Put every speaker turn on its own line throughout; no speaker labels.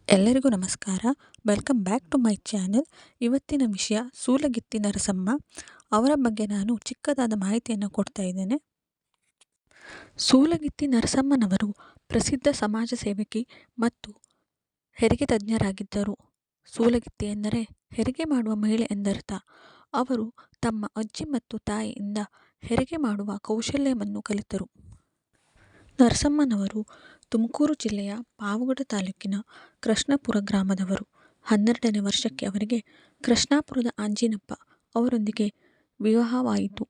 ಎಲ್ಲರಿಗೂ ನಮಸ್ಕಾರ. Welcome back to my channel. ಇವತ್ತಿನ ವಿಷಯ ಸೂಲಗಿತ್ತಿ ನರಸಮ್ಮ. ಅವರ ಬಗ್ಗೆ ನಾನು ಚಿಕ್ಕದಾದ ಮಾಹಿತಿಯನ್ನು ಕೊಡ್ತಾ ಇದ್ದೇನೆ. ಸೂಲಗಿತ್ತಿ ನರಸಮ್ಮನವರು ಪ್ರಸಿದ್ಧ ಸಮಾಜ ಸೇವಕಿ ಮತ್ತು ಹೆರಿಗೆ ತಜ್ಞರಾಗಿದ್ದರು. ಸೂಲಗಿತ್ತಿ ಎಂದರೆ ಹೆರಿಗೆ ಮಾಡುವ ಮಹಿಳೆ ಎಂದರ್ಥ. ಅವರು ತಮ್ಮ ಅಜ್ಜಿ ಮತ್ತು ತಾಯಿಯಿಂದ ಹೆರಿಗೆ ಮಾಡುವ ಕೌಶಲ್ಯವನ್ನು ಕಲಿತರು. ನರಸಮ್ಮನವರು ತುಮಕೂರು ಜಿಲ್ಲೆಯ ಪಾವಗಡ ತಾಲೂಕಿನ ಕೃಷ್ಣಾಪುರ ಗ್ರಾಮದವರು. 12ನೇ ವರ್ಷಕ್ಕೆ ಅವರಿಗೆ ಕೃಷ್ಣಾಪುರದ ಆಂಜಿನಪ್ಪ ಅವರೊಂದಿಗೆ ವಿವಾಹವಾಯಿತು.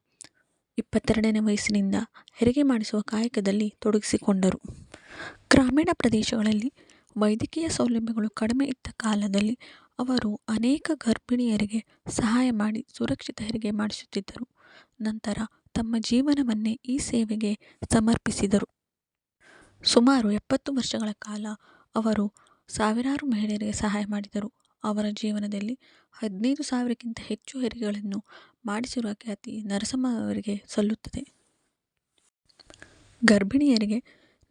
22ನೇ ವಯಸ್ಸಿನಿಂದ ಹೆರಿಗೆ ಮಾಡಿಸುವ ಕಾಯಕದಲ್ಲಿ ತೊಡಗಿಸಿಕೊಂಡರು. ಗ್ರಾಮೀಣ ಪ್ರದೇಶಗಳಲ್ಲಿ ವೈದ್ಯಕೀಯ ಸೌಲಭ್ಯಗಳು ಕಡಿಮೆ ಇದ್ದ ಕಾಲದಲ್ಲಿ ಅವರು ಅನೇಕ ಗರ್ಭಿಣಿಯರಿಗೆ ಸಹಾಯ ಮಾಡಿ ಸುರಕ್ಷಿತ ಹೆರಿಗೆ ಮಾಡಿಸುತ್ತಿದ್ದರು. ನಂತರ ತಮ್ಮ ಜೀವನವನ್ನೇ ಈ ಸೇವೆಗೆ ಸಮರ್ಪಿಸಿದರು. ಸುಮಾರು 70 ವರ್ಷಗಳ ಕಾಲ ಅವರು ಸಾವಿರಾರು ಮಹಿಳೆಯರಿಗೆ ಸಹಾಯ ಮಾಡಿದರು. ಅವರ ಜೀವನದಲ್ಲಿ 15,000ಕ್ಕಿಂತ ಹೆಚ್ಚು ಹೆರಿಗೆಗಳನ್ನು ಮಾಡಿಸಿರುವ ಖ್ಯಾತಿ ನರಸಮ್ಮ ಅವರಿಗೆ ಸಲ್ಲುತ್ತದೆ. ಗರ್ಭಿಣಿಯರಿಗೆ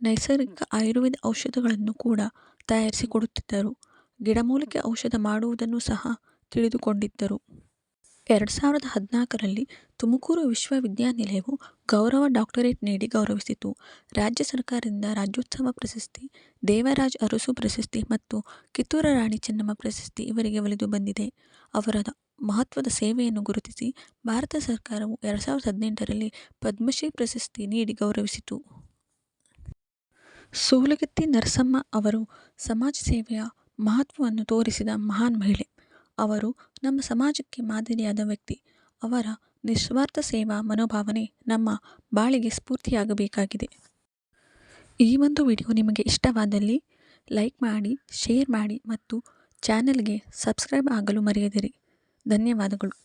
ನೈಸರ್ಗಿಕ ಆಯುರ್ವೇದ ಔಷಧಗಳನ್ನು ಕೂಡ ತಯಾರಿಸಿಕೊಡುತ್ತಿದ್ದರು. ಗಿಡಮೂಲಿಕೆ ಔಷಧ ಮಾಡುವುದನ್ನು ಸಹ ತಿಳಿದುಕೊಂಡಿದ್ದರು. 2014ರಲ್ಲಿ ತುಮಕೂರು ವಿಶ್ವವಿದ್ಯಾನಿಲಯವು ಗೌರವ ಡಾಕ್ಟರೇಟ್ ನೀಡಿ ಗೌರವಿಸಿತು. ರಾಜ್ಯ ಸರ್ಕಾರದಿಂದ ರಾಜ್ಯೋತ್ಸವ ಪ್ರಶಸ್ತಿ, ದೇವರಾಜ ಅರಸು ಪ್ರಶಸ್ತಿ ಮತ್ತು ಕಿತ್ತೂರು ರಾಣಿ ಚೆನ್ನಮ್ಮ ಪ್ರಶಸ್ತಿ ಇವರಿಗೆ ಒಲಿದು ಬಂದಿದೆ. ಅವರ ಮಹತ್ವದ ಸೇವೆಯನ್ನು ಗುರುತಿಸಿ ಭಾರತ ಸರ್ಕಾರವು 2018ರಲ್ಲಿ ಪದ್ಮಶ್ರೀ ಪ್ರಶಸ್ತಿ ನೀಡಿ ಗೌರವಿಸಿತು. ಸೂಲಗಿತ್ತಿ ನರಸಮ್ಮ ಅವರು ಸಮಾಜ ಸೇವೆಯ ಮಹತ್ವವನ್ನು ತೋರಿಸಿದ ಮಹಾನ್ ಮಹಿಳೆ. ಅವರು ನಮ್ಮ ಸಮಾಜಕ್ಕೆ ಮಾದರಿಯಾದ ವ್ಯಕ್ತಿ. ಅವರ ನಿಸ್ವಾರ್ಥ ಸೇವಾ ಮನೋಭಾವನೆ ನಮ್ಮ ಬಾಳಿಗೆ ಸ್ಫೂರ್ತಿಯಾಗಬೇಕಾಗಿದೆ. ಈ ಒಂದು ವಿಡಿಯೋ ನಿಮಗೆ ಇಷ್ಟವಾದಲ್ಲಿ ಲೈಕ್ ಮಾಡಿ, ಶೇರ್ ಮಾಡಿ ಮತ್ತು ಚಾನೆಲ್ಗೆ ಸಬ್ಸ್ಕ್ರೈಬ್ ಆಗಲು ಮರೆಯದಿರಿ. ಧನ್ಯವಾದಗಳು.